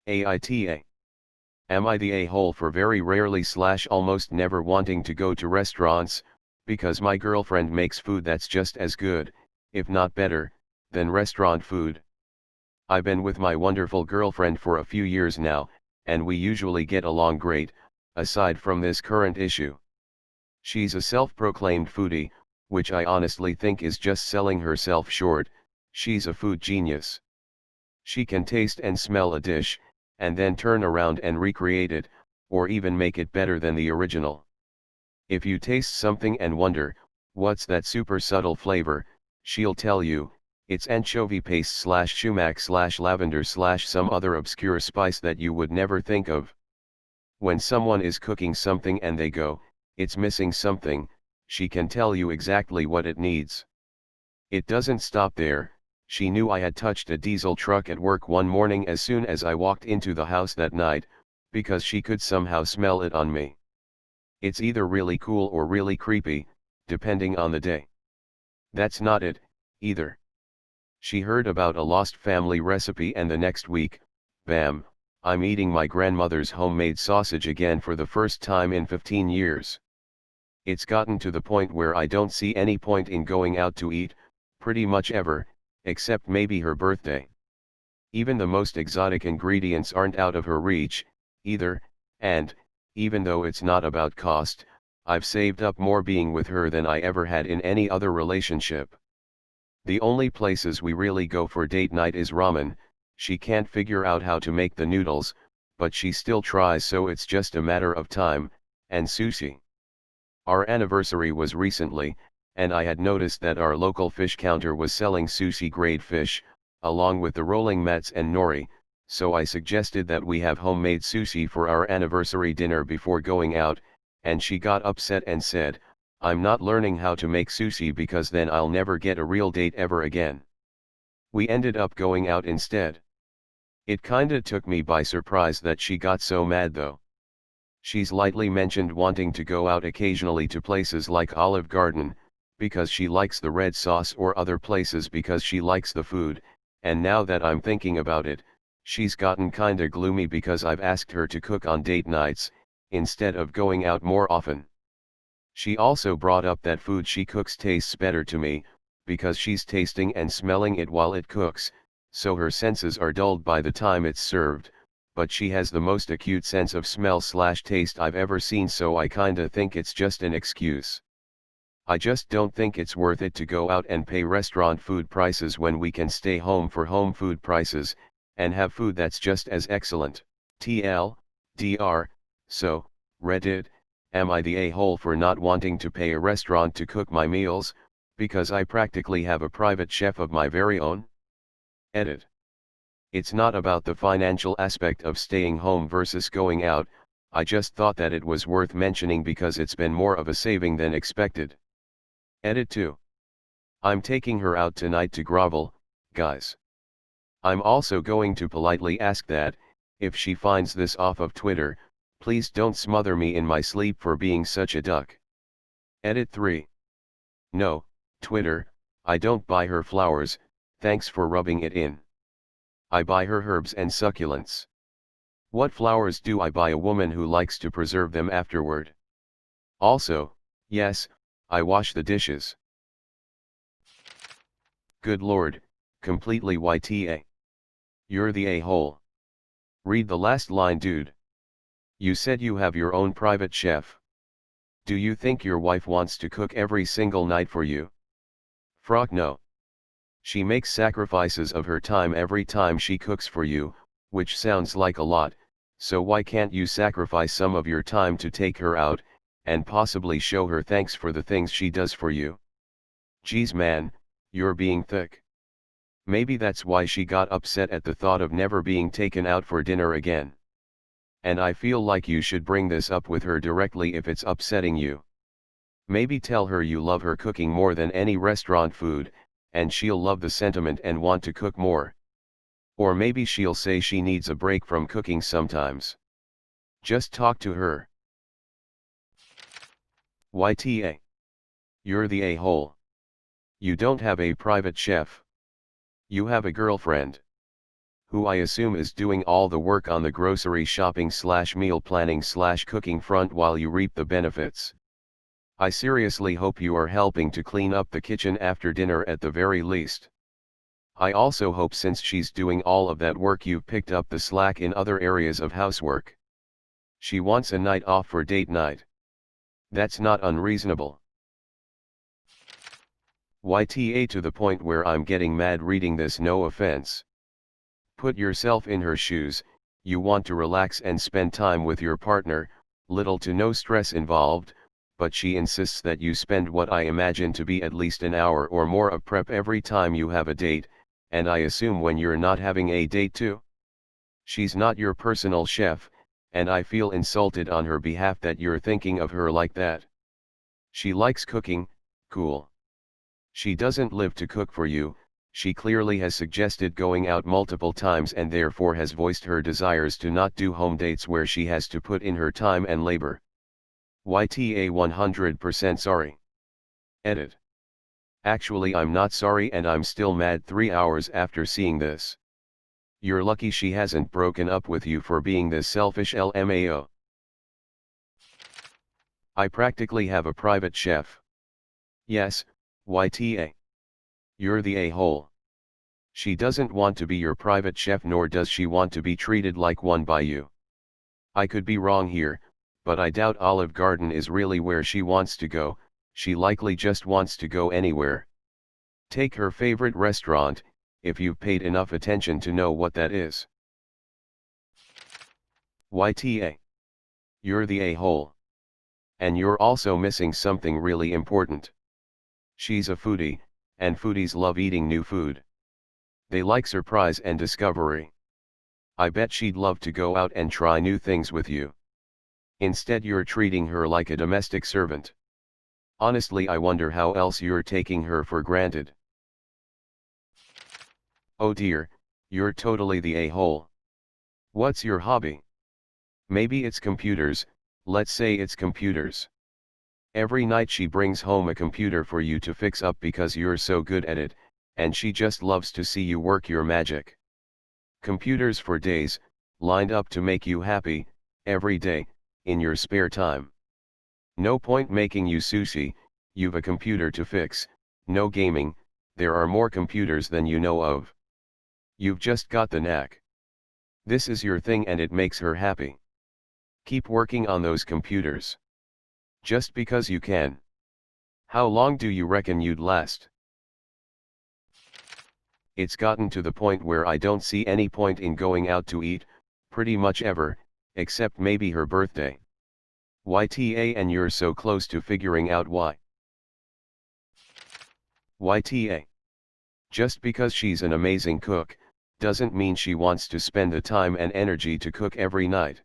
AITA. Am I the a-hole for very rarely / almost never wanting to go to restaurants, because my girlfriend makes food that's just as good, if not better, than restaurant food? I've been with my wonderful girlfriend for a few years now, and we usually get along great, aside from this current issue. She's a self-proclaimed foodie, which I honestly think is just selling herself short. She's a food genius. She can taste and smell a dish, and then turn around and recreate it, or even make it better than the original. If you taste something and wonder, what's that super subtle flavor, she'll tell you, it's anchovy paste / sumac / lavender / some other obscure spice that you would never think of. When someone is cooking something and they go, it's missing something, she can tell you exactly what it needs. It doesn't stop there. She knew I had touched a diesel truck at work one morning as soon as I walked into the house that night, because she could somehow smell it on me. It's either really cool or really creepy, depending on the day. That's not it, either. She heard about a lost family recipe and the next week, bam, I'm eating my grandmother's homemade sausage again for the first time in 15 years. It's gotten to the point where I don't see any point in going out to eat, pretty much ever, except maybe her birthday. Even the most exotic ingredients aren't out of her reach, either, and, even though it's not about cost, I've saved up more being with her than I ever had in any other relationship. The only places we really go for date night is ramen. She can't figure out how to make the noodles, but she still tries, so it's just a matter of time, and sushi. Our anniversary was recently, and I had noticed that our local fish counter was selling sushi-grade fish, along with the rolling mats and nori, so I suggested that we have homemade sushi for our anniversary dinner before going out, and she got upset and said, "I'm not learning how to make sushi because then I'll never get a real date ever again." We ended up going out instead. It kinda took me by surprise that she got so mad though. She's lightly mentioned wanting to go out occasionally to places like Olive Garden, because she likes the red sauce, or other places because she likes the food, and now that I'm thinking about it, she's gotten kinda gloomy because I've asked her to cook on date nights, instead of going out more often. She also brought up that food she cooks tastes better to me, because she's tasting and smelling it while it cooks, so her senses are dulled by the time it's served, but she has the most acute sense of smell / taste I've ever seen, so I kinda think it's just an excuse. I just don't think it's worth it to go out and pay restaurant food prices when we can stay home for home food prices, and have food that's just as excellent. TL, so, Reddit, am I the a-hole for not wanting to pay a restaurant to cook my meals, because I practically have a private chef of my very own? Edit. It's not about the financial aspect of staying home versus going out, I just thought that it was worth mentioning because it's been more of a saving than expected. Edit 2. I'm taking her out tonight to grovel, guys. I'm also going to politely ask that, if she finds this off of Twitter, please don't smother me in my sleep for being such a duck. Edit 3. No, Twitter, I don't buy her flowers, thanks for rubbing it in. I buy her herbs and succulents. What flowers do I buy a woman who likes to preserve them afterward? Also, yes, I wash the dishes. Good lord, completely YTA. You're the a-hole. Read the last line, dude. You said you have your own private chef. Do you think your wife wants to cook every single night for you? Frock no. She makes sacrifices of her time every time she cooks for you, which sounds like a lot, so why can't you sacrifice some of your time to take her out, and possibly show her thanks for the things she does for you? Geez man, you're being thick. Maybe that's why she got upset at the thought of never being taken out for dinner again. And I feel like you should bring this up with her directly if it's upsetting you. Maybe tell her you love her cooking more than any restaurant food, and she'll love the sentiment and want to cook more. Or maybe she'll say she needs a break from cooking sometimes. Just talk to her. YTA. You're the a-hole. You don't have a private chef. You have a girlfriend. who I assume is doing all the work on the grocery shopping / meal planning / cooking front while you reap the benefits. I seriously hope you are helping to clean up the kitchen after dinner at the very least. I also hope since she's doing all of that work you've picked up the slack in other areas of housework. She wants a night off for date night. That's not unreasonable. YTA to the point where I'm getting mad reading this, no offense. Put yourself in her shoes, you want to relax and spend time with your partner, little to no stress involved, but she insists that you spend what I imagine to be at least an hour or more of prep every time you have a date, and I assume when you're not having a date too. She's not your personal chef, and I feel insulted on her behalf that you're thinking of her like that. She likes cooking, cool. She doesn't live to cook for you. She clearly has suggested going out multiple times and therefore has voiced her desires to not do home dates where she has to put in her time and labor. YTA 100% sorry. Edit. Actually, I'm not sorry and I'm still mad 3 hours after seeing this. You're lucky she hasn't broken up with you for being this selfish LMAO. I practically have a private chef. Yes, YTA. You're the a-hole. She doesn't want to be your private chef, nor does she want to be treated like one by you. I could be wrong here, but I doubt Olive Garden is really where she wants to go. She likely just wants to go anywhere. Take her favorite restaurant, if you've paid enough attention to know what that is. YTA. You're the a-hole. And you're also missing something really important. She's a foodie, and foodies love eating new food. They like surprise and discovery. I bet she'd love to go out and try new things with you. Instead, you're treating her like a domestic servant. Honestly, I wonder how else you're taking her for granted. Oh dear, you're totally the a-hole. What's your hobby? Maybe it's computers, let's say it's computers. Every night she brings home a computer for you to fix up because you're so good at it, and she just loves to see you work your magic. Computers for days, lined up to make you happy, every day, in your spare time. No point making you sushi, you've a computer to fix. No gaming, there are more computers than you know of. You've just got the knack. This is your thing and it makes her happy. Keep working on those computers. Just because you can. How long do you reckon you'd last? It's gotten to the point where I don't see any point in going out to eat, pretty much ever, except maybe her birthday. YTA, and you're so close to figuring out why. YTA. Just because she's an amazing cook, doesn't mean she wants to spend the time and energy to cook every night.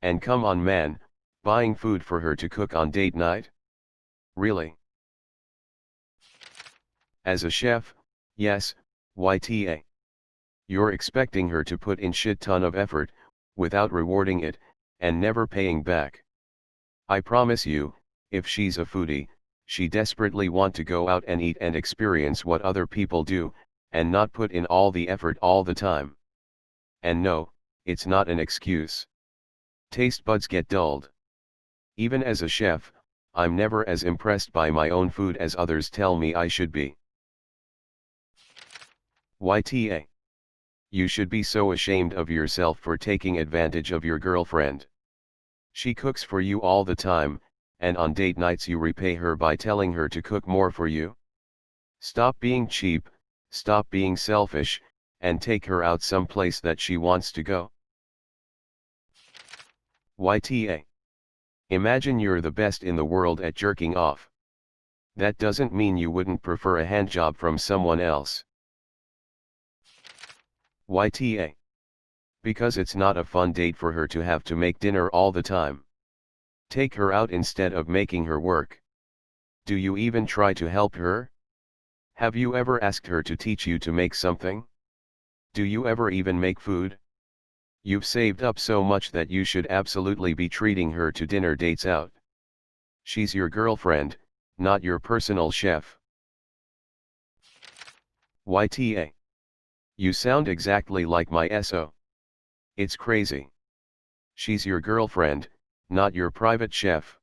And come on man, buying food for her to cook on date night? Really? As a chef, yes, YTA. You're expecting her to put in shit ton of effort, without rewarding it, and never paying back. I promise you, if she's a foodie, she desperately want to go out and eat and experience what other people do, and not put in all the effort all the time. And no, it's not an excuse. Taste buds get dulled. Even as a chef, I'm never as impressed by my own food as others tell me I should be. YTA. You should be so ashamed of yourself for taking advantage of your girlfriend. She cooks for you all the time, and on date nights you repay her by telling her to cook more for you. Stop being cheap, stop being selfish, and take her out someplace that she wants to go. YTA. Imagine you're the best in the world at jerking off. That doesn't mean you wouldn't prefer a handjob from someone else. YTA. Because it's not a fun date for her to have to make dinner all the time. Take her out instead of making her work. Do you even try to help her? Have you ever asked her to teach you to make something? Do you ever even make food? You've saved up so much that you should absolutely be treating her to dinner dates out. She's your girlfriend, not your personal chef. YTA. You sound exactly like my SO. It's crazy. She's your girlfriend, not your private chef.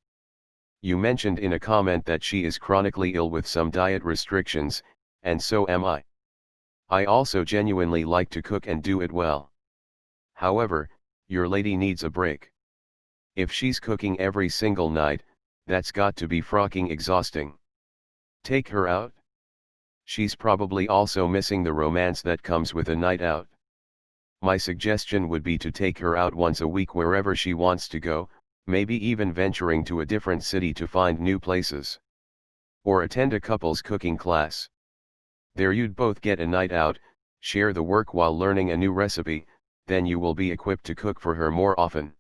You mentioned in a comment that she is chronically ill with some diet restrictions, and so am I. I also genuinely like to cook and do it well. However, your lady needs a break. If she's cooking every single night, that's got to be frocking exhausting. Take her out. She's probably also missing the romance that comes with a night out. My suggestion would be to take her out once a week wherever she wants to go, maybe even venturing to a different city to find new places. Or attend a couples cooking class. There you'd both get a night out, share the work while learning a new recipe, then you will be equipped to cook for her more often.